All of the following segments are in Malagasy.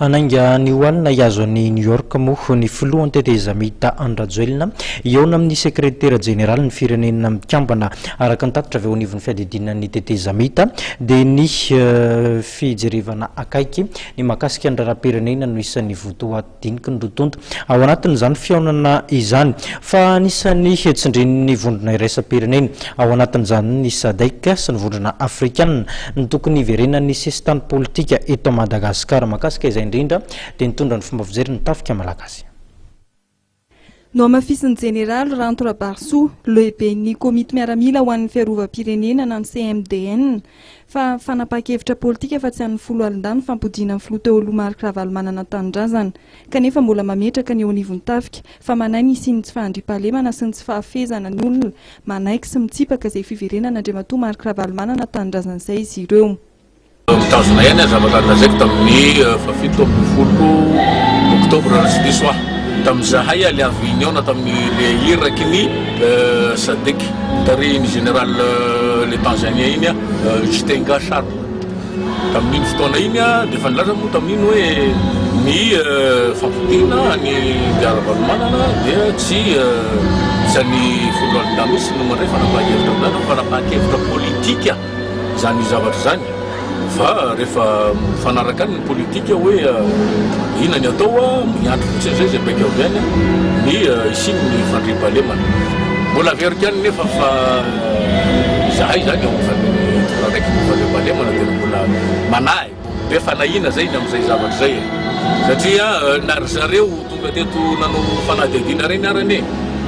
Ananga ny hoanina iazo any New York moa ny filohan'ny teteza mita Andrajoelina eo amin'ny sekretera général ny firenena mikambana araka ny tatitra avy ao anivon'ny fiadidinan'ny teteza mita dia ny fijerevana akaiky ny mahakasika ny raharam-pirenena no isan'ny votoatidiniky ny rotonto ao anatin'izany fihaonana izany fa anisan'ny tsindrin'ny vondrona iraisam-pirenena ao anatin'izany ny SADC sy ny vondrona afrikana ny tokony iverenan'ny sesitany politika eto Madagasikara mahakasika izay indrindra dia nitondra ny fomba fijery ny tafika malagasy. No amafisin'ny Général Rantoura Barso, lehiben'ny komity miaramila ho an'ny fiarovam-pirenena na ny CMDN fa fanapakevitra politika fa tsy an'ny folo alindany fampodina amin'ny filoha teo aloha Marc Ravalomanana tanindrazana kanefa mbola mametraka ny eo anivon'ny tafika fa manahy ny siny tsy fahandriam-pahalemana sy ny tsy fahafezana ny olona manaiky sy mitsipaka izay fiverenana Andriamatoa Marc Ravalomanana tanindrazana izay izy ireo. Mitazona ihany zava-kandrazaiko tamin'ny fafito ambin'ny folo oktobra sy diso aho tamin'izahay le avy na tamin'ny le iraky ny SADC tariny général le Tanzania iny Chitenga Charles tamin'iny fotoana iny dia efa nilaza moa tamin'iny hoe ny fampidina ny Ravalomanana dia tsy isan'ny folo alindany mihitsy no mandray fanapahakevitra amin'izany fanapahakevitra politika zany zavatra zany fa rehefa fanaraka ny politika hoe ina ny atao miandry fotsiny zay zay baika avy any ny isiny ny fandriam-pahalemana mbola verika any nefa fa zahay zany raiky fandriam-pahalemana dia mbola manahy be fanahina zay ny amin'izay zavatra zay satria nary zareo tonga teto nanao fanadihadiana reny arany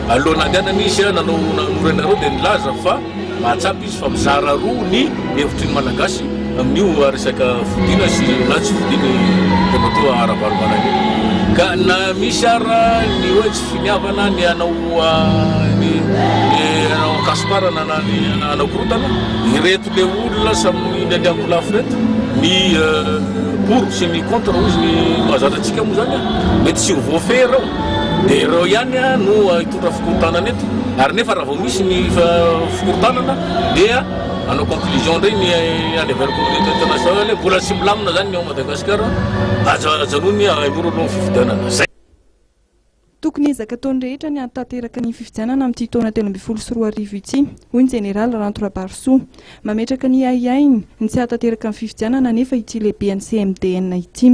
aloha nandehanana izy nanao norenareo dia nilaza fa mahatsapy izy fa mizara roa ny hevitry ny malagasy amin'io resaka fidina sy na tsy fidiny Andriamatoa Ravalomanana ka na misy ara ny hoe tsy finiavana ny anao kasparana na ny anao korotana ireto le olona samy ny aliako lafo reto ny pour sy ny contre ozy ny mahazatra moa zany mety tsy voafehy reo dia ireo ihany no hitondra fikorontanana eto ary nefa raha vao misy ny fikorontanana dia anao conclusion ndray ny anivelle communauté internationale mbola tsy milamina zany ny ao Madagasikara ajanony aimoro aloha ny fifidianana zay. Tokony ezaka taony rehetra ny atateraka ny fifidianana amin'ity taona 2024 ity hoy ny Général Rantoura Barso mametraka ny aiainy ny tsy atateraka ny fifidianana nefa ity lehibe ny CMDN ity.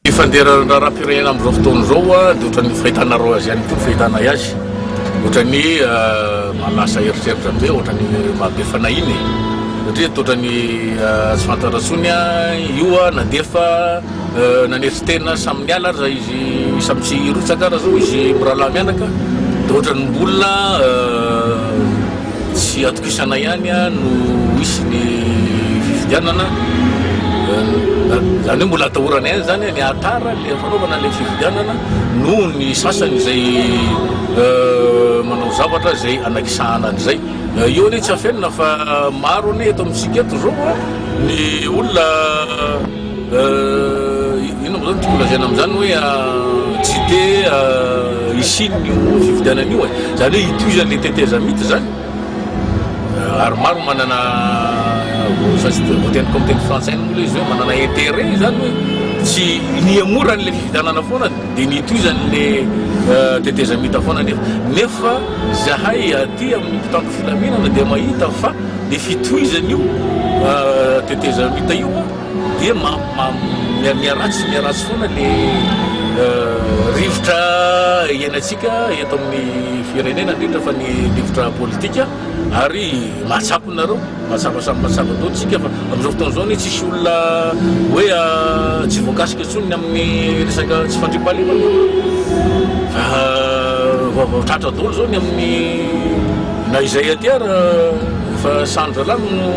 Ny fanderan'ny raharam-pirenena amin'izao fotoana izao dia ohatran'ny fahitanareo azy ihany koa fahitana azy ohatran'ny manasa eritreritra be ohatranny mahabe fanahiny satria ohatranny tsy fantantsony io na dia fa naneritena samy miala ary izy samy tsy rotsaka raha zao izy mirahalahy mianaka dia ohatran'ny mbolina tsy atokisana ihany no misy ny fifidianana zany hoe mbola atahorana ihany zany ny atara le fanaovana le fifidianana no ny sasany izay manao zavatra zay anakisahana an'izay io ne tsy afenina fa maro ane eto amintsika eto zao ny olona ino moa zany tiako lazaina amin'izany hoe tsy dia isin'io fifidianana io zany hoe itoizan'le teteza mity zany ary maro manana teny comme teny français moa izy hoe manana intérêt zany hoe tsy niamora n'le fifidianana foana dia nitoizan'le teteza mita foana nefa zahay aty amin'ny mpitandro filaminana dia mahita fa le fitoizan'io teteza mita io dia miaratsy foana le rivotra iainantsika eto amin'ny firenena indrindra fa ny rivotra politika ary mahatsapa nareo mahatsapa taontsika fa amin'izao fotoana izao ny tsisy olona hoe tsy voakasika tsony amin'ny resaka tsy fandriam-pahalemana fa tratra daholo zao ny amin'ny na izay aty ara fa sandra lany no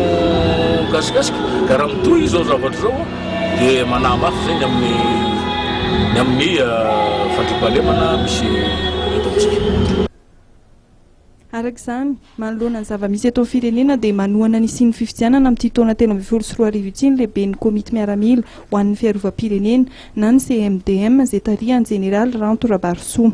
kasikasika ka raha mitohy izao zavatra zao dia manahy mafy zay ny amin'ny fandriam-pahalemana misy eto amintsika. Arak'izany manoloana ny zava-misy eto amin'ny firenena dia manohana ny siny fifidianana amin'ity taona 2024 ity ny lehibe ny komity miaramila ho an'ny fiarovam-pirenena na ny CMDM izay tarihan'ny Général Rantoura Barso.